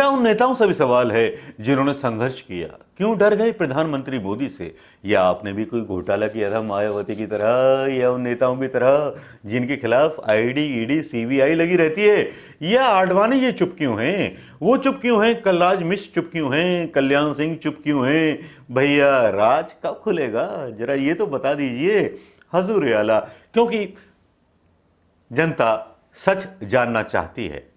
मेरा उन नेताओं से भी सवाल है जिन्होंने संघर्ष किया। क्यों डर गए प्रधानमंत्री मोदी से? या आपने भी कोई घोटाला किया था मायावती की तरह, या उन नेताओं की तरह जिनके खिलाफ आईडी ईडी सीबीआई लगी रहती है? या आडवाणी ये चुप क्यों हैं? वो चुप क्यों हैं? कलराज मिश्र चुप क्यों हैं? कल्याण सिंह चुप क्यों हैं? भैया राज कब खुलेगा, जरा ये तो बता दीजिए हजूर आला, क्योंकि जनता सच जानना चाहती है।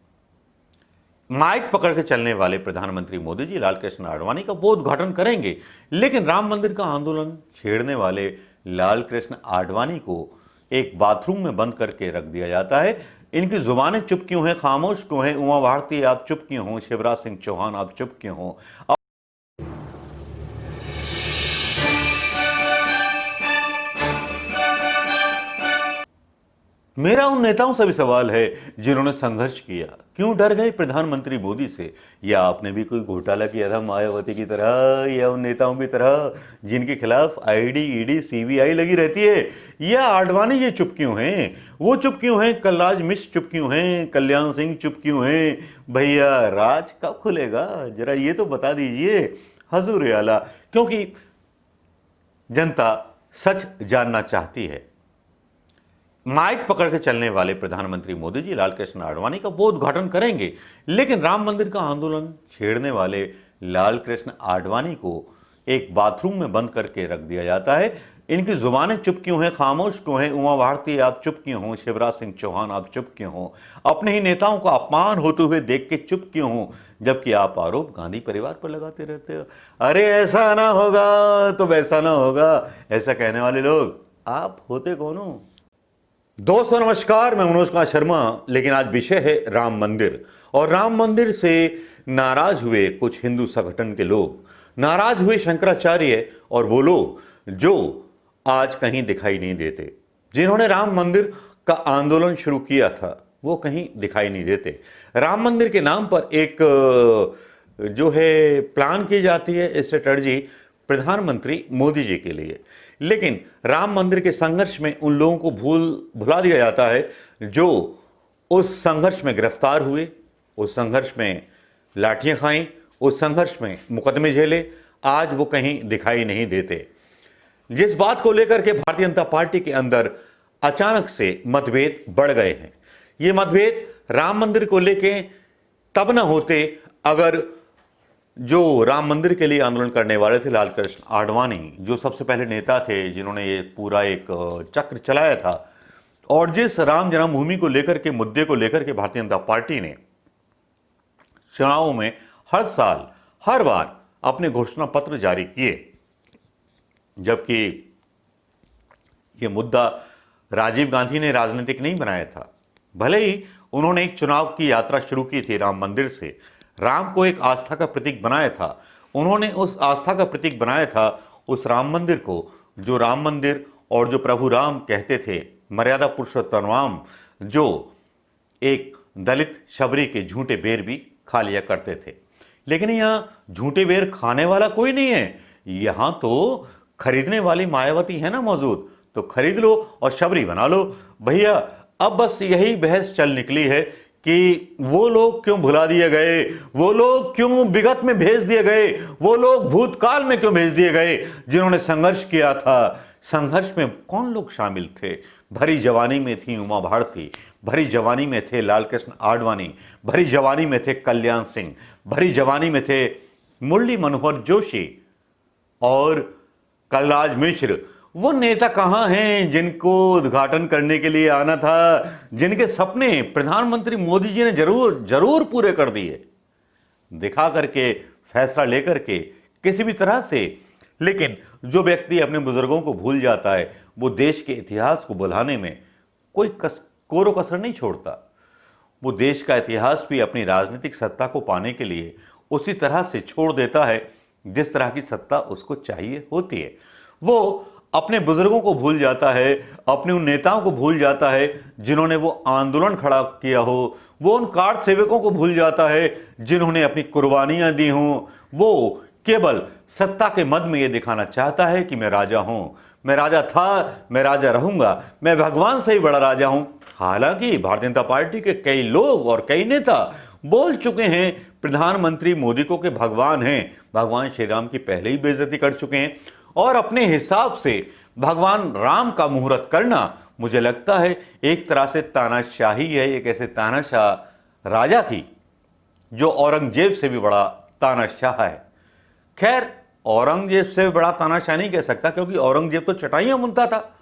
माइक पकड़ के चलने वाले प्रधानमंत्री मोदी जी लाल कृष्ण आडवाणी का वो उद्घाटन करेंगे, लेकिन राम मंदिर का आंदोलन छेड़ने वाले लाल कृष्ण आडवाणी को एक बाथरूम में बंद करके रख दिया जाता है। इनकी जुबानें चुप क्यों हैं, खामोश क्यों हैं? उमा भारती आप चुप क्यों हो? शिवराज सिंह चौहान आप चुप क्यों हो? मेरा उन नेताओं से भी सवाल है जिन्होंने संघर्ष किया। क्यों डर गए प्रधानमंत्री मोदी से? या आपने भी कोई घोटाला किया था मायावती की तरह, या उन नेताओं की तरह जिनके खिलाफ आईडी ईडी सीबीआई लगी रहती है? या आडवाणी ये चुप क्यों हैं? वो चुप क्यों हैं? कलराज मिश्र चुप क्यों हैं? कल्याण सिंह चुप क्यों हैं? भैया राज कब खुलेगा, जरा ये तो बता दीजिए हजूर आला, क्योंकि जनता सच जानना चाहती है। माइक पकड़ के चलने वाले प्रधानमंत्री मोदी जी लाल कृष्ण आडवाणी का वो उद्घाटन करेंगे, लेकिन राम मंदिर का आंदोलन छेड़ने वाले लाल कृष्ण आडवाणी को एक बाथरूम में बंद करके रख दिया जाता है। इनकी जुबानें चुप क्यों हैं, खामोश क्यों हैं? उमा भारती आप चुप क्यों हो? शिवराज सिंह चौहान आप चुप क्यों हो? अपने ही नेताओं का अपमान होते हुए देख के चुप क्यों हो, जबकि आप आरोप गांधी परिवार पर लगाते रहते हो? अरे ऐसा ना होगा तो वैसा ना होगा, ऐसा कहने वाले लोग आप होते कौन हो? दोस्तों नमस्कार, मैं मनोज कुमार शर्मा। लेकिन आज विषय है राम मंदिर, और राम मंदिर से नाराज हुए कुछ हिंदू संगठन के लोग, नाराज हुए शंकराचार्य और वो लोग जो आज कहीं दिखाई नहीं देते। जिन्होंने राम मंदिर का आंदोलन शुरू किया था वो कहीं दिखाई नहीं देते। राम मंदिर के नाम पर एक जो है प्लान की जाती है स्ट्रेटजी प्रधानमंत्री मोदी जी के लिए, लेकिन राम मंदिर के संघर्ष में उन लोगों को भुला दिया जाता है जो उस संघर्ष में गिरफ्तार हुए, उस संघर्ष में लाठियां खाई, उस संघर्ष में मुकदमे झेले। आज वो कहीं दिखाई नहीं देते। जिस बात को लेकर के भारतीय जनता पार्टी के अंदर अचानक से मतभेद बढ़ गए हैं, ये मतभेद राम मंदिर को लेके तब न होते अगर जो राम मंदिर के लिए आंदोलन करने वाले थे लाल कृष्ण आडवाणी, जो सबसे पहले नेता थे जिन्होंने ये पूरा एक चक्र चलाया था, और जिस राम जन्मभूमि को लेकर के मुद्दे को लेकर के भारतीय जनता पार्टी ने चुनावों में हर साल हर बार अपने घोषणा पत्र जारी किए, जबकि ये मुद्दा राजीव गांधी ने राजनीतिक नहीं बनाया था। भले ही उन्होंने एक चुनाव की यात्रा शुरू की थी राम मंदिर से, राम को एक आस्था का प्रतीक बनाया था, उन्होंने उस आस्था का प्रतीक बनाया था उस राम मंदिर को, जो राम मंदिर और जो प्रभु राम कहते थे मर्यादा पुरुषोत्तम राम, जो एक दलित शबरी के झूठे बेर भी खा लिया करते थे। लेकिन यहाँ झूठे बेर खाने वाला कोई नहीं है, यहाँ तो खरीदने वाली मायावती है ना मौजूद, तो खरीद लो और शबरी बना लो। भैया अब बस यही बहस चल निकली है कि वो लोग क्यों भुला दिए गए, वो लोग क्यों विगत में भेज दिए गए, वो लोग भूतकाल में क्यों भेज दिए गए जिन्होंने संघर्ष किया था। संघर्ष में कौन लोग शामिल थे? भरी जवानी में थी उमा भारती, भरी जवानी में थे लाल कृष्ण आडवाणी, भरी जवानी में थे कल्याण सिंह, भरी जवानी में थे मुरली मनोहर जोशी और कलराज मिश्र। वो नेता कहाँ हैं जिनको उद्घाटन करने के लिए आना था, जिनके सपने प्रधानमंत्री मोदी जी ने जरूर पूरे कर दिए, दिखा करके फैसला लेकर के किसी भी तरह से। लेकिन जो व्यक्ति अपने बुजुर्गों को भूल जाता है वो देश के इतिहास को बुलाने में कोई कोरो कसर नहीं छोड़ता। वो देश का इतिहास भी अपनी राजनीतिक सत्ता को पाने के लिए उसी तरह से छोड़ देता है जिस तरह की सत्ता उसको चाहिए होती है। वो अपने बुजुर्गों को भूल जाता है, अपने उन नेताओं को भूल जाता है जिन्होंने वो आंदोलन खड़ा किया हो, वो उन कार्ड सेवकों को भूल जाता है जिन्होंने अपनी कुर्बानियां दी हों। वो केवल सत्ता के मद में ये दिखाना चाहता है कि मैं राजा हूं, मैं राजा था, मैं राजा रहूंगा, मैं भगवान से ही बड़ा राजा हूं। हालांकि भारतीय जनता पार्टी के कई लोग और कई नेता बोल चुके हैं प्रधानमंत्री मोदी को कि भगवान हैं, भगवान श्री राम की पहले ही बेइज्जती कर चुके हैं। और अपने हिसाब से भगवान राम का मुहूर्त करना मुझे लगता है एक तरह से तानाशाही है। एक ऐसे तानाशाह राजा की जो औरंगजेब से भी बड़ा तानाशाह है। खैर, औरंगजेब से बड़ा तानाशाह नहीं कह सकता, क्योंकि औरंगजेब तो चटाइयां बुनता था।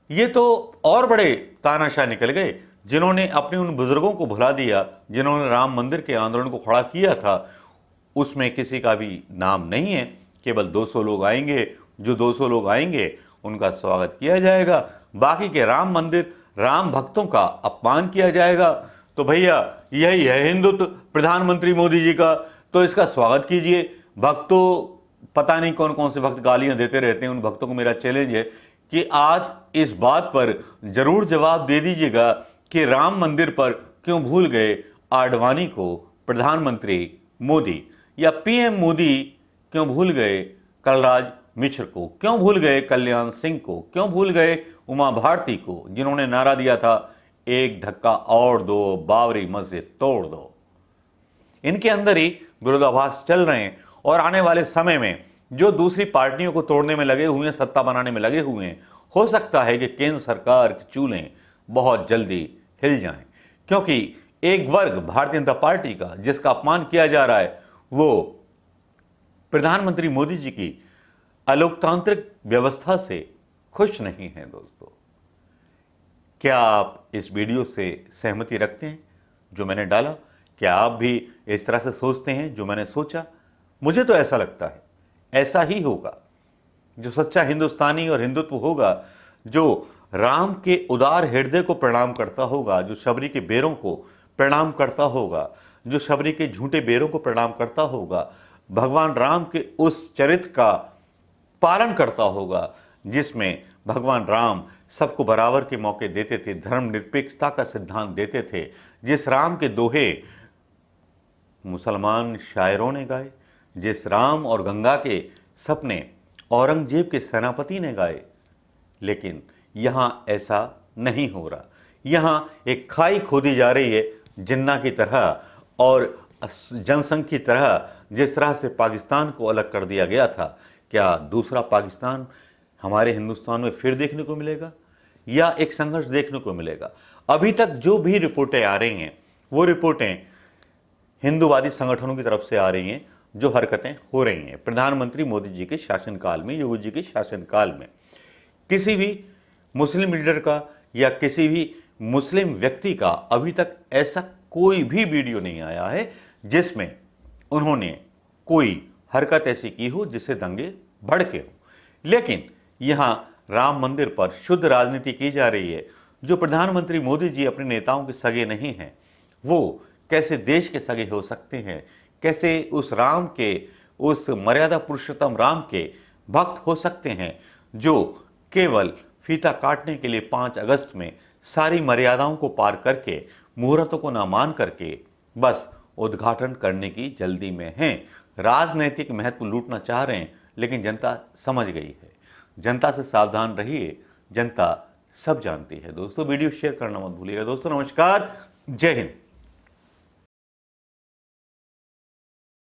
ये तो और बड़े तानाशाह निकल गए, जिन्होंने अपने उन बुजुर्गों को भुला दिया जिन्होंने राम मंदिर के आंदोलन को खड़ा किया था। उसमें किसी का भी नाम नहीं है, केवल 200 लोग आएंगे। जो 200 लोग आएंगे उनका स्वागत किया जाएगा, बाकी के राम मंदिर, राम भक्तों का अपमान किया जाएगा। तो भैया यही है हिंदुत्व प्रधानमंत्री मोदी जी का, तो इसका स्वागत कीजिए। भक्तों, पता नहीं कौन कौन से भक्त गालियां देते रहते हैं, उन भक्तों को मेरा चैलेंज है कि आज इस बात पर जरूर जवाब दे दीजिएगा कि राम मंदिर पर क्यों भूल गए आडवाणी को प्रधानमंत्री मोदी, या पीएम मोदी क्यों भूल गए कलराज मिश्र को, क्यों भूल गए कल्याण सिंह को, क्यों भूल गए उमा भारती को, जिन्होंने नारा दिया था एक धक्का और दो, बाबरी मस्जिद तोड़ दो। इनके अंदर ही विरोधाभास चल रहे हैं और आने वाले समय में जो दूसरी पार्टियों को तोड़ने में लगे हुए हैं, सत्ता बनाने में लगे हुए हैं, हो सकता है कि केंद्र सरकार के चूल्हे बहुत जल्दी हिल जाएं, क्योंकि एक वर्ग भारतीय जनता पार्टी का जिसका अपमान किया जा रहा है वो प्रधानमंत्री मोदी जी की अलोकतांत्रिक व्यवस्था से खुश नहीं है। दोस्तों, क्या आप इस वीडियो से सहमति रखते हैं जो मैंने डाला? क्या आप भी इस तरह से सोचते हैं जो मैंने सोचा? मुझे तो ऐसा लगता है ऐसा ही होगा। जो सच्चा हिंदुस्तानी और हिंदुत्व होगा, जो राम के उदार हृदय को प्रणाम करता होगा, जो शबरी के बेरों को प्रणाम करता होगा, जो शबरी के झूठे बेरों को प्रणाम करता होगा, भगवान राम के उस चरित्र का पालन करता होगा जिसमें भगवान राम सबको बराबर के मौके देते थे, धर्मनिरपेक्षता का सिद्धांत देते थे, जिस राम के दोहे मुसलमान शायरों ने गाए, जिस राम और गंगा के सपने औरंगजेब के सेनापति ने गाए। लेकिन यहाँ ऐसा नहीं हो रहा। यहाँ एक खाई खोदी जा रही है जिन्ना की तरह और जनसंघ की तरह। जिस तरह से पाकिस्तान को अलग कर दिया गया था, क्या दूसरा पाकिस्तान हमारे हिंदुस्तान में फिर देखने को मिलेगा या एक संघर्ष देखने को मिलेगा? अभी तक जो भी रिपोर्टें आ रही हैं वो रिपोर्टें हिंदूवादी संगठनों की तरफ से आ रही हैं, जो हरकतें हो रही हैं प्रधानमंत्री मोदी जी के शासनकाल में, योगी जी के शासनकाल में। किसी भी मुस्लिम लीडर का या किसी भी मुस्लिम व्यक्ति का अभी तक ऐसा कोई भी वीडियो नहीं आया है जिसमें उन्होंने कोई हरकत ऐसी की हो जिससे दंगे भड़के हो। लेकिन यहाँ राम मंदिर पर शुद्ध राजनीति की जा रही है। जो प्रधानमंत्री मोदी जी अपने नेताओं के सगे नहीं हैं, वो कैसे देश के सगे हो सकते हैं? कैसे उस राम के, उस मर्यादा पुरुषोत्तम राम के भक्त हो सकते हैं जो केवल फीता काटने के लिए 5 अगस्त में सारी मर्यादाओं को पार करके, मुहूर्तों को ना मान करके बस उद्घाटन करने की जल्दी में हैं, राजनैतिक महत्व लूटना चाह रहे हैं। लेकिन जनता समझ गई है। जनता से सावधान रहिए, जनता सब जानती है। दोस्तों, वीडियो शेयर करना मत भूलिएगा। दोस्तों नमस्कार, जय हिंद।